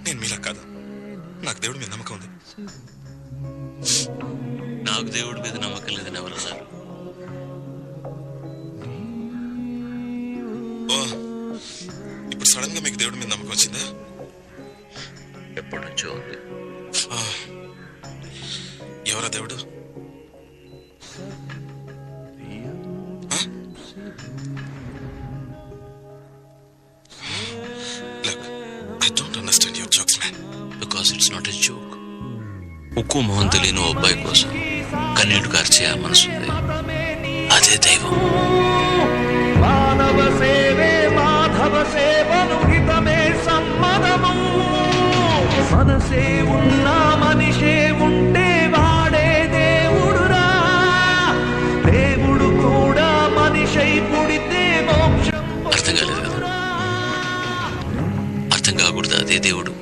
నేను మీలా కాదు. నాకు దేవుడి మీద నమ్మకం ఉంది. నాకు దేవుడి మీద నమ్మకం లేదని ఎవరన్నారు? ఓ, ఇప్పుడు సడన్ గా మీకు దేవుడి మీద నమ్మకం వచ్చిందా? ఎప్పటి నుంచో ఉంది. ఎవరా దేవుడు? Look, I don't understand your jokes, man. Because it's not a joke. ఉక్కు మొహం తెలియని ఓ అబ్బాయి కోసం కన్నీటి కార్చే ఆ మనసుంది. అదే దైవం. మానవ సేవే మాధవ సేవను హితమే సమ్మదము. మనసే ఉన్నా మనిషే ఉంటే వాడే దేవుడురా. దేవుడు కూడా మనిషై పుడితే మోక్షం. అర్థం కాలేదు కదా? అర్థం కాకూడదు, అదే దేవుడు.